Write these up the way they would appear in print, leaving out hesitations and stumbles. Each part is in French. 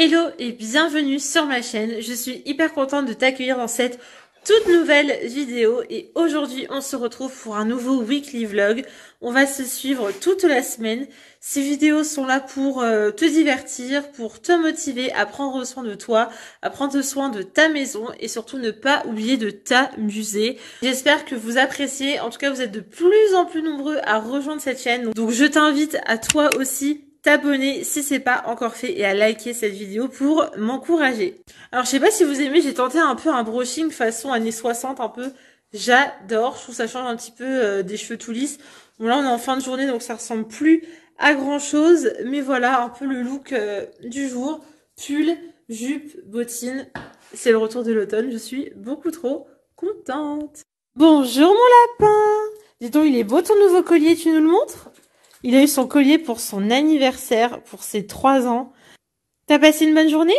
Hello et bienvenue sur ma chaîne, je suis hyper contente de t'accueillir dans cette toute nouvelle vidéo et aujourd'hui on se retrouve pour un nouveau weekly vlog. On va se suivre toute la semaine. Ces vidéos sont là pour te divertir, pour te motiver à prendre soin de toi, à prendre soin de ta maison et surtout ne pas oublier de t'amuser. J'espère que vous appréciez, en tout cas vous êtes de plus en plus nombreux à rejoindre cette chaîne. Donc je t'invite à toi aussi t'abonner si c'est pas encore fait et à liker cette vidéo pour m'encourager. Alors je sais pas si vous aimez, j'ai tenté un peu un brushing façon années 60 un peu. J'adore, je trouve ça change un petit peu des cheveux tout lisses. Bon là on est en fin de journée donc ça ressemble plus à grand chose. Mais voilà un peu le look du jour. Pull, jupe, bottines. C'est le retour de l'automne, je suis beaucoup trop contente. Bonjour mon lapin. Dis donc il est beau ton nouveau collier, tu nous le montres ? Il a eu son collier pour son anniversaire, pour ses 3 ans. T'as passé une bonne journée ?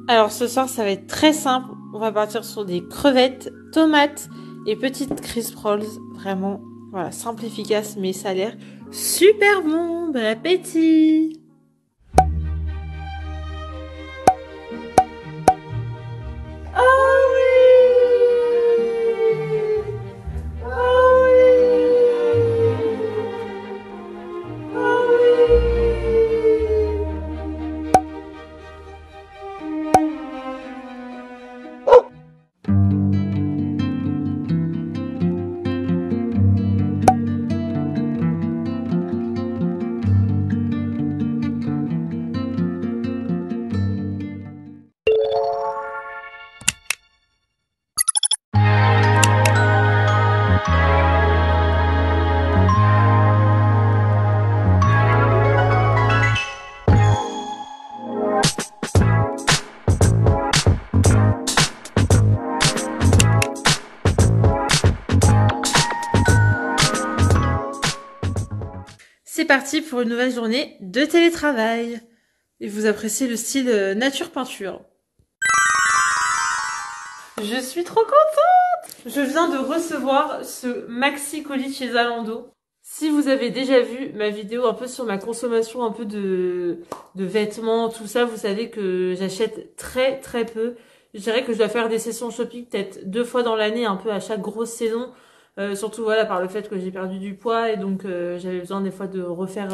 Alors ce soir, ça va être très simple. On va partir sur des crevettes, tomates et petites crisp rolls. Vraiment, voilà, simple, efficace, mais ça a l'air super bon. Bon appétit! C'est parti pour une nouvelle journée de télétravail. Et vous appréciez le style nature peinture. Je suis trop contente! Je viens de recevoir ce maxi colis chez Zalando. Si vous avez déjà vu ma vidéo un peu sur ma consommation un peu de vêtements, tout ça, vous savez que j'achète très très peu. Je dirais que je dois faire des sessions shopping peut-être 2 fois dans l'année, un peu à chaque grosse saison. Surtout voilà par le fait que j'ai perdu du poids et donc j'avais besoin des fois de refaire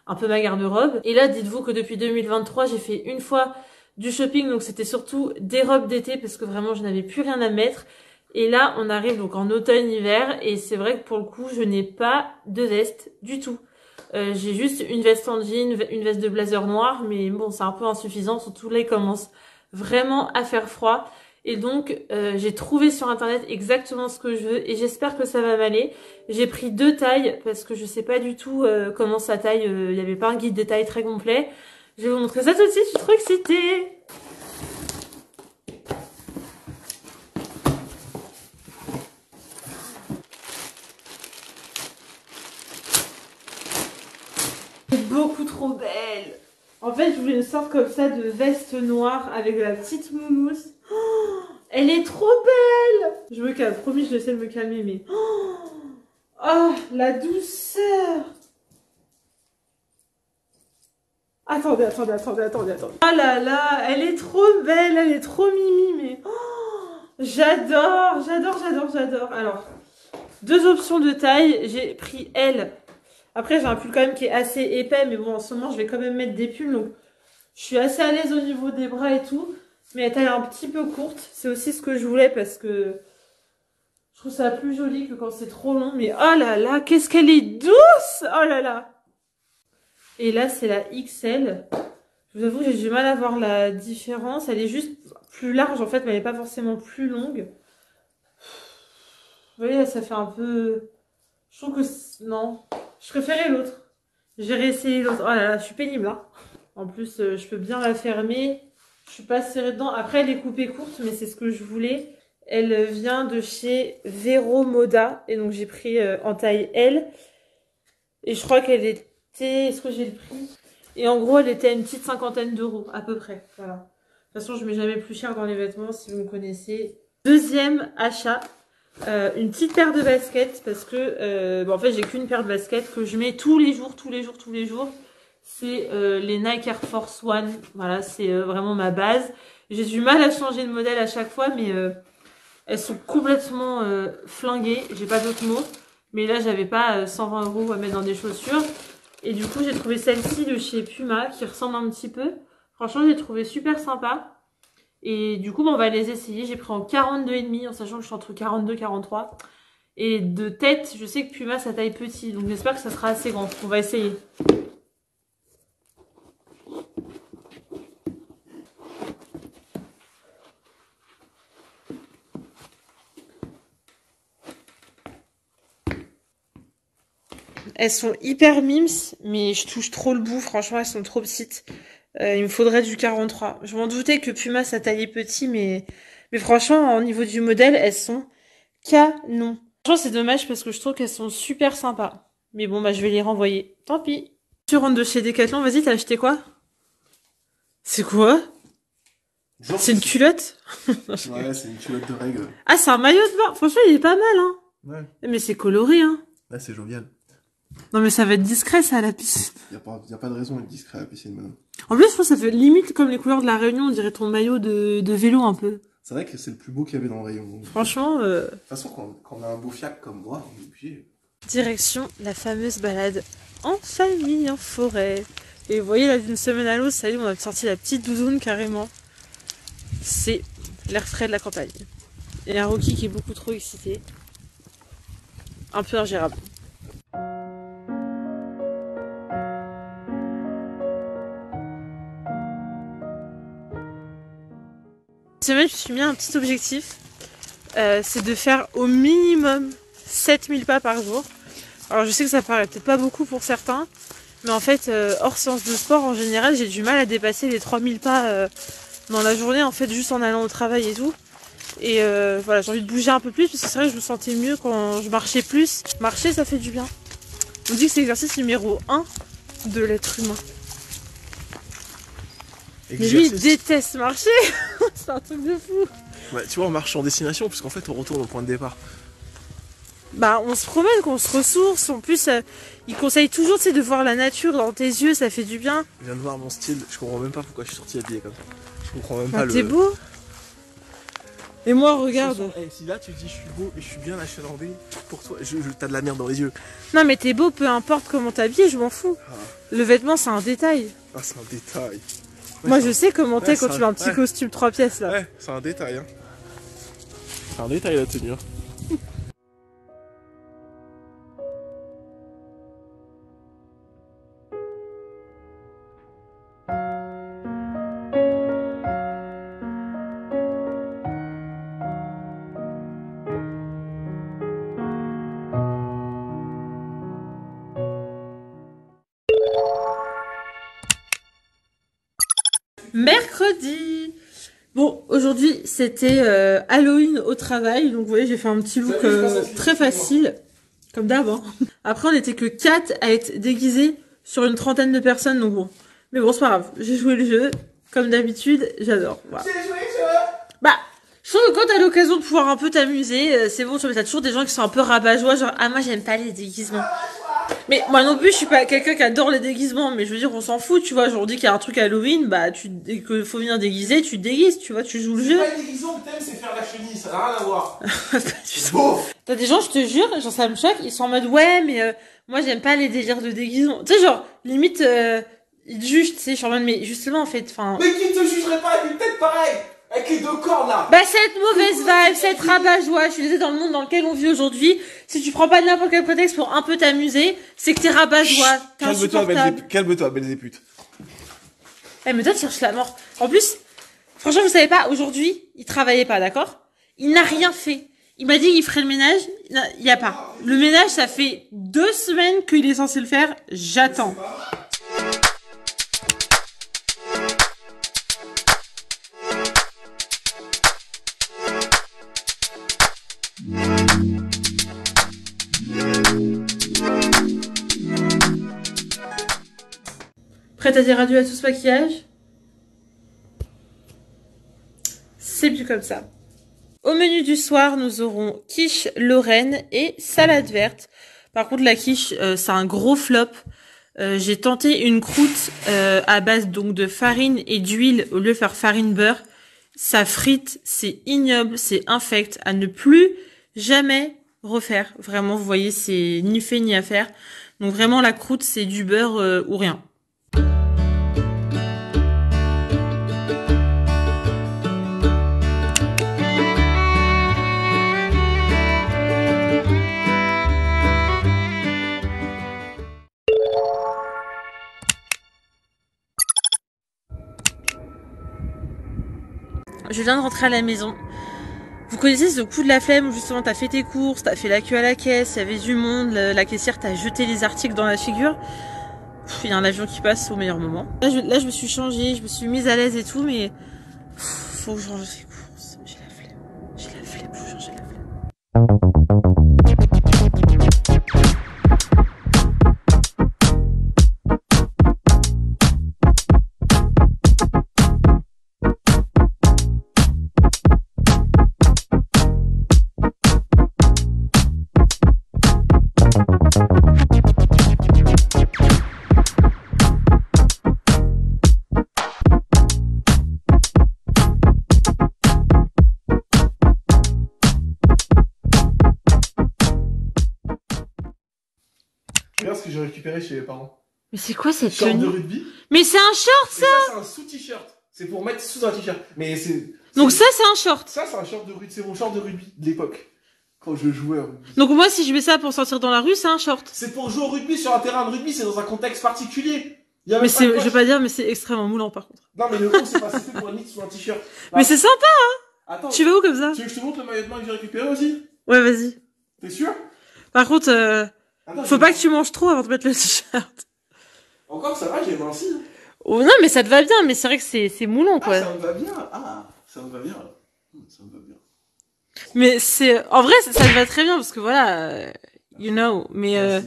un peu ma garde-robe. Et là dites-vous que depuis 2023 j'ai fait une fois du shopping, donc c'était surtout des robes d'été parce que vraiment je n'avais plus rien à mettre. Et là on arrive donc en automne-hiver et c'est vrai que pour le coup je n'ai pas de veste du tout. J'ai juste une veste en jean, une veste de blazer noir, mais bon c'est un peu insuffisant, surtout là il commence vraiment à faire froid. Et donc j'ai trouvé sur internet exactement ce que je veux et j'espère que ça va m'aller. J'ai pris 2 tailles parce que je sais pas du tout comment ça taille, il n'y avait pas un guide des tailles très complet. Je vais vous montrer ça tout de suite, je suis trop excitée. C'est beaucoup trop belle. En fait je voulais une sorte comme ça de veste noire avec de la petite moumoute. Oh, elle est trop belle. Je me calme, promis, je essaie de me calmer, mais... Oh, la douceur. Attendez. Oh là là, elle est trop belle, elle est trop mimi, mais... Oh, j'adore. Alors, 2 options de taille, j'ai pris L. Après, j'ai un pull quand même qui est assez épais, mais bon, en ce moment, je vais quand même mettre des pulls, donc... Je suis assez à l'aise au niveau des bras et tout. Mais la taille un petit peu courte, c'est aussi ce que je voulais parce que Je trouve ça plus joli que quand c'est trop long. Mais oh là là, qu'est-ce qu'elle est douce! Oh là là! Et là, c'est la XL. Je vous avoue, j'ai du mal à voir la différence. Elle est juste plus large, en fait, mais elle n'est pas forcément plus longue. Vous voyez, ça fait un peu... Je trouve que... Non. Je préférais l'autre. J'ai réessayé l'autre. Oh là là, je suis pénible, hein. En plus, je peux bien la fermer. Je suis pas serrée dedans. Après, elle est coupée courte, mais c'est ce que je voulais. Elle vient de chez Vero Moda. Et donc, j'ai pris en taille L. Et je crois qu'elle était... Est-ce que j'ai le prix? Et en gros, elle était à une petite 50aine d'euros, à peu près. Voilà. De toute façon, je mets jamais plus cher dans les vêtements, si vous me connaissez. Deuxième achat. Une petite paire de baskets parce que en fait j'ai qu'une paire de baskets que je mets tous les jours. C'est les Nike Air Force One. Voilà, c'est vraiment ma base. J'ai du mal à changer de modèle à chaque fois, mais elles sont complètement flinguées. J'ai pas d'autres mots. Mais là, j'avais pas 120 € à mettre dans des chaussures. Et du coup, j'ai trouvé celle-ci de chez Puma qui ressemble un petit peu. Franchement, j'ai trouvé super sympa. Et du coup, on va les essayer. J'ai pris en 42,5 en sachant que je suis entre 42 et 43. Et de tête, je sais que Puma, ça taille petit. Donc j'espère que ça sera assez grand. On va essayer. Elles sont hyper mimes, mais je touche trop le bout. Franchement, elles sont trop petites. Il me faudrait du 43. Je m'en doutais que Puma, ça taillait petit, mais franchement, au niveau du modèle, elles sont canon. Franchement, c'est dommage parce que je trouve qu'elles sont super sympas. Mais bon, bah, je vais les renvoyer. Tant pis. Tu rentres de chez Decathlon, vas-y, t'as acheté quoi? C'est quoi? C'est une culotte? Ouais, c'est une culotte de règle. Ah, c'est un maillot de bain. Franchement, il est pas mal, hein. Ouais. Mais c'est coloré, hein. Là, c'est jovial. Non, mais ça va être discret, ça, à la piscine. Y a pas de raison d'être discret à la piscine, maintenant. En plus, je pense que ça fait limite comme les couleurs de la Réunion, on dirait ton maillot de vélo, un peu. C'est vrai que c'est le plus beau qu'il y avait dans le rayon. Donc. Franchement, De toute façon, quand on a un beau fiac comme moi, on est obligé. Direction la fameuse balade en famille, en forêt. Et vous voyez, là, d'une semaine à l'autre, ça y est, on a sorti la petite doudoune, carrément. C'est l'air frais de la campagne. Et un Rocky qui est beaucoup trop excité. Un peu ingérable. Cette semaine, je me suis mis un petit objectif. C'est de faire au minimum 7000 pas par jour. Alors je sais que ça paraît peut-être pas beaucoup pour certains. Mais en fait, hors séance de sport, en général, j'ai du mal à dépasser les 3000 pas dans la journée. En fait, juste en allant au travail et tout. Et voilà, j'ai envie de bouger un peu plus. Parce que c'est vrai que je me sentais mieux quand je marchais plus. Marcher, ça fait du bien. On dit que c'est l'exercice numéro 1 de l'être humain. Mais lui, il déteste marcher. C'est un truc de fou. Ouais, tu vois, on marche en destination, puisqu'en fait, on retourne au point de départ. Bah, on se promène, qu'on se ressource. En plus, il conseille toujours, tu sais, de voir la nature dans tes yeux, ça fait du bien. Je viens de voir mon style, je comprends même pas pourquoi je suis sorti habillé comme ça. Je comprends même pas le... T'es beau. Et moi, regarde. Hey, si là, tu dis je suis beau et je suis bien achalandé, pour toi, t'as de la merde dans les yeux. Non, mais t'es beau, peu importe comment t'habilles, je m'en fous. Ah. Le vêtement, c'est un détail. Ah, c'est un détail. Ouais, moi, je sais comment t'es quand tu as un petit costume 3 pièces, là. Ouais, c'est un détail, hein. C'est un détail, la tenue. Mercredi. Bon, aujourd'hui, c'était Halloween au travail. Donc, vous voyez, j'ai fait un petit look très facile. Comme d'hab, hein. Après, on n'était que 4 à être déguisés sur une trentaine de personnes. Donc bon. Mais bon, c'est pas grave. J'ai joué le jeu. Comme d'habitude, j'adore. Voilà. J'ai joué le jeu. Bah, je trouve que quand t'as l'occasion de pouvoir un peu t'amuser, c'est bon. Tu vois, t'as toujours des gens qui sont un peu rabat-joie. Genre, ah, moi, j'aime pas les déguisements. Mais moi non plus, je suis pas quelqu'un qui adore les déguisements, mais je veux dire, on s'en fout, tu vois. Genre, on dit qu'il y a un truc Halloween, bah, dès qu'il faut venir déguiser, tu te déguises, tu vois, tu joues le jeu. C'est pas les déguisements que t'aimes, c'est faire la chenille, ça n'a rien à voir. T'as des gens, je te jure, genre, ça me choque, ils sont en mode, ouais, mais moi, j'aime pas les délires de déguisement. Tu sais, genre, limite, ils te jugent, tu sais, je suis en mode, mais justement, en fait, enfin. Mais qui te jugerait pas avec une tête pareille? Avec les deux cordes là. Bah cette mauvaise vibe, cette rabat-joie, je suis désolée, dans le monde dans lequel on vit aujourd'hui, si tu prends pas n'importe quel prétexte pour un peu t'amuser, c'est que t'es rabat-joie, t'es insupportable. Calme-toi, belle des putes. Eh mais toi tu cherches la mort. En plus, franchement vous savez pas, aujourd'hui, il travaillait pas, d'accord? Il n'a rien fait. Il m'a dit qu'il ferait le ménage, il y a pas. Le ménage ça fait 2 semaines qu'il est censé le faire, j'attends. Prête à dire adieu à tout ce maquillage? C'est plus comme ça. Au menu du soir, nous aurons quiche Lorraine et salade verte. Par contre, la quiche, c'est un gros flop. J'ai tenté une croûte à base donc de farine et d'huile au lieu de faire farine beurre. Ça frite, c'est ignoble, c'est infect. À ne plus jamais refaire. Vraiment, vous voyez, c'est ni fait ni à faire. Donc vraiment, la croûte, c'est du beurre ou rien. Je viens de rentrer à la maison. Vous connaissez ce coup de la flemme où justement t'as fait tes courses, t'as fait la queue à la caisse, il y avait du monde, la caissière t'a jeté les articles dans la figure. Il y a un avion qui passe au meilleur moment. Là, je me suis changée, je me suis mise à l'aise et tout, mais faut que je range les courses. J'ai la flemme. J'ai la flemme, faut changer la flemme. Regarde ce que j'ai récupéré chez les parents. Mais c'est quoi cette Short de tenue? rugby. Mais c'est un short ça! Et ça c'est un sous-t-shirt. C'est pour mettre sous un t-shirt. Mais c'est. Donc ça c'est un short. Ça c'est un short de rugby. C'est mon short de rugby de l'époque. Quand je jouais au rugby. Donc moi si je mets ça pour sortir dans la rue, c'est un short. C'est pour jouer au rugby sur un terrain de rugby, c'est dans un contexte particulier. Mais c'est, je vais pas dire, mais c'est extrêmement moulant par contre. Non mais le haut c'est pas fait pour la limite sous un t-shirt. Mais c'est sympa hein. Attends. Tu vas où comme ça? Tu veux que je te montre le maillot de bain que j'ai récupéré aussi? Ouais vas-y. T'es sûr? Par contre, attends, faut pas que tu manges trop avant de mettre le t-shirt. Encore ça va, j'ai minci. Oh non mais ça te va bien, mais c'est vrai que c'est moulant quoi. Ah ça me va bien. Ah ça me va bien. Ça me va bien. Mais c'est, en vrai ça te va très bien parce que voilà, you know, mais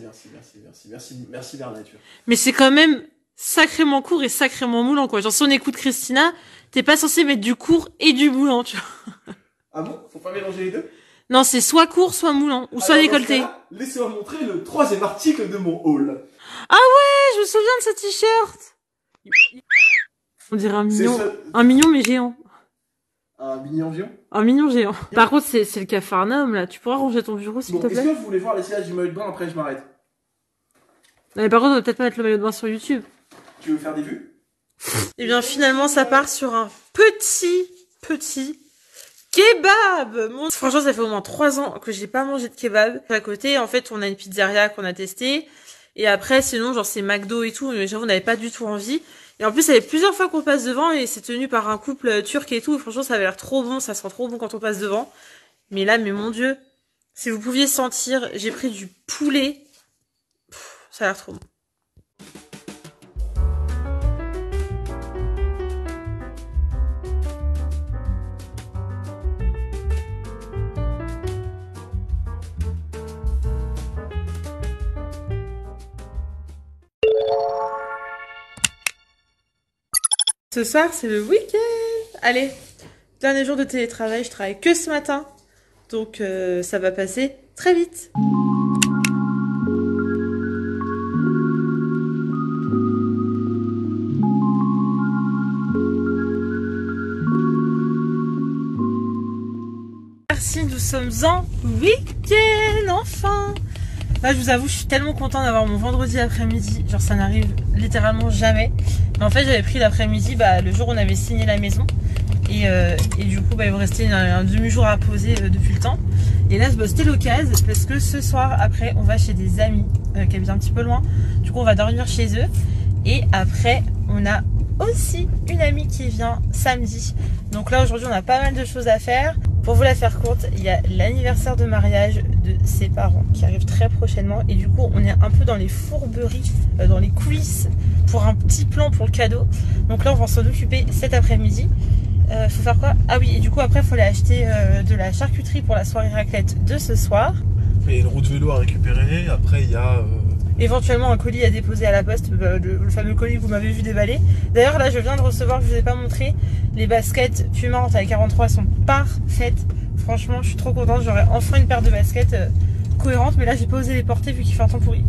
Merci vers la nature. mais c'est quand même sacrément court et sacrément moulant quoi. Genre si on écoute Christina, t'es pas censé mettre du court et du moulant, tu vois. Ah bon? Faut pas mélanger les deux? Non, c'est soit court, soit moulant, ou soit décolleté. Laissez-moi montrer le 3e article de mon haul. Ah ouais, je me souviens de ce t-shirt. On dirait un mignon mais géant. Un mignon géant? Un mignon géant. Par contre, c'est le Capharnaüm là. Tu pourras ranger ton bureau s'il te plaît? Est-ce que vous voulez voir l'essayage du maillot de bain après je m'arrête? Non, mais par contre, on va peut-être pas mettre le maillot de bain sur YouTube. Tu veux faire des vues? Et bien finalement, ça part sur un petit kebab. Franchement, ça fait au moins 3 ans que j'ai pas mangé de kebab. À côté, en fait, on a une pizzeria qu'on a testée. Et après, sinon, genre, c'est McDo et tout. Mais j'avoue, on n'avait pas du tout envie. Et en plus, ça fait plusieurs fois qu'on passe devant et c'est tenu par un couple turc et tout. Et franchement, ça avait l'air trop bon. Ça sent trop bon quand on passe devant. Mais là, mais mon Dieu. Si vous pouviez sentir, j'ai pris du poulet. Ça a l'air trop bon. Ce soir, c'est le week-end. Allez, dernier jour de télétravail, je travaille que ce matin. Donc, ça va passer très vite. Merci, nous sommes en week-end, enfin. Là, je vous avoue, je suis tellement contente d'avoir mon vendredi après-midi. Genre, ça n'arrive littéralement jamais. En fait, j'avais pris l'après-midi, le jour où on avait signé la maison. Et du coup, il me restait un demi-jour à poser depuis le temps. Et là, c'était l'occasion parce que ce soir, après, on va chez des amis qui habitent un petit peu loin. Du coup, on va dormir chez eux. Et après, on a aussi une amie qui vient samedi. Donc là, aujourd'hui, on a pas mal de choses à faire. Pour vous la faire courte, il y a l'anniversaire de mariage de ses parents qui arrive très prochainement. Et du coup, on est un peu dans les fourberies, dans les coulisses pour un petit plan pour le cadeau. Donc là, on va s'en occuper cet après-midi. Faut faire quoi? Ah oui, et du coup après il faut aller acheter de la charcuterie pour la soirée raclette de ce soir. Il y a une roue de vélo à récupérer, après il y a... éventuellement un colis à déposer à la poste, le fameux colis que vous m'avez vu déballer. D'ailleurs là je viens de recevoir, je vous ai pas montré, les baskets Puma en taille 43 sont parfaites. Franchement je suis trop contente, j'aurai enfin une paire de baskets cohérentes, mais là j'ai pas osé les porter vu qu'il fait un temps pourri.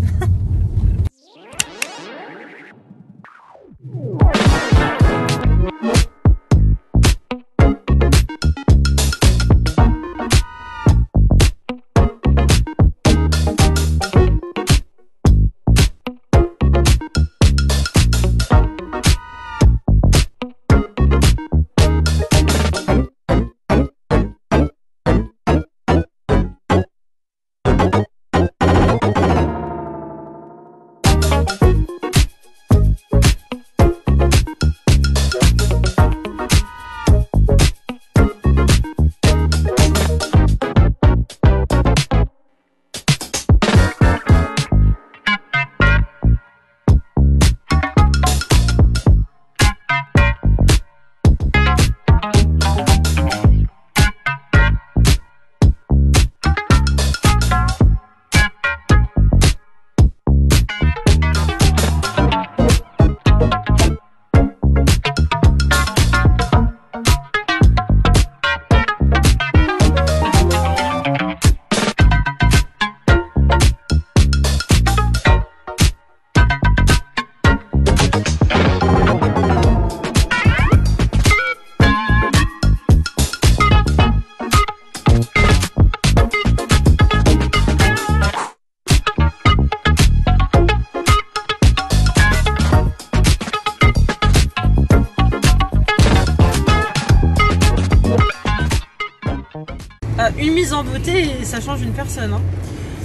Une mise en beauté et ça change une personne. Hein.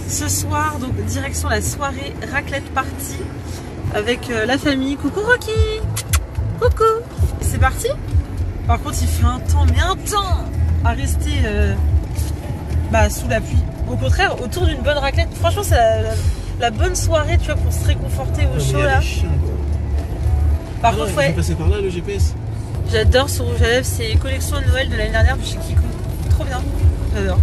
Ce soir, donc direction la soirée raclette party avec la famille. Coucou Rocky. Coucou. C'est parti. Par contre, il fait un temps, mais un temps à rester sous la pluie. Au contraire, autour d'une bonne raclette. Franchement, c'est la bonne soirée, tu vois, pour se réconforter au chaud là. Chiens, Par contre, ouais. Passé par là le GPS. J'adore ce rouge à lèvres, c'est collection de Noël de l'année dernière de chez Kiko. Trop bien. J'adore.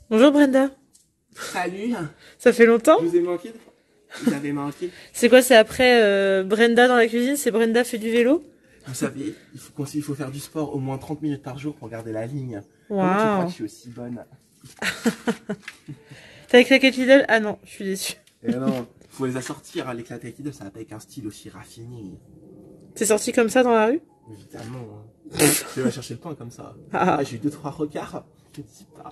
Bonjour Brenda. Salut. Ça fait longtemps? Je vous ai manqué. Vous avez manqué. C'est quoi, c'est après Brenda dans la cuisine, c'est Brenda fait du vélo? Vous savez, il faut faire du sport au moins 30 minutes par jour pour garder la ligne. Wow. Comment tu crois que je suis aussi bonne? T'as éclaté Lidl? Ah non, je suis déçue. Et non, faut les assortir, hein, l'éclaté avec Lidl, ça va pas avec un style aussi raffiné. T'es sorti comme ça dans la rue? Évidemment. Hein. Je vais chercher le pain comme ça. Ah, j'ai eu 2-3 regards. Je te dis pas.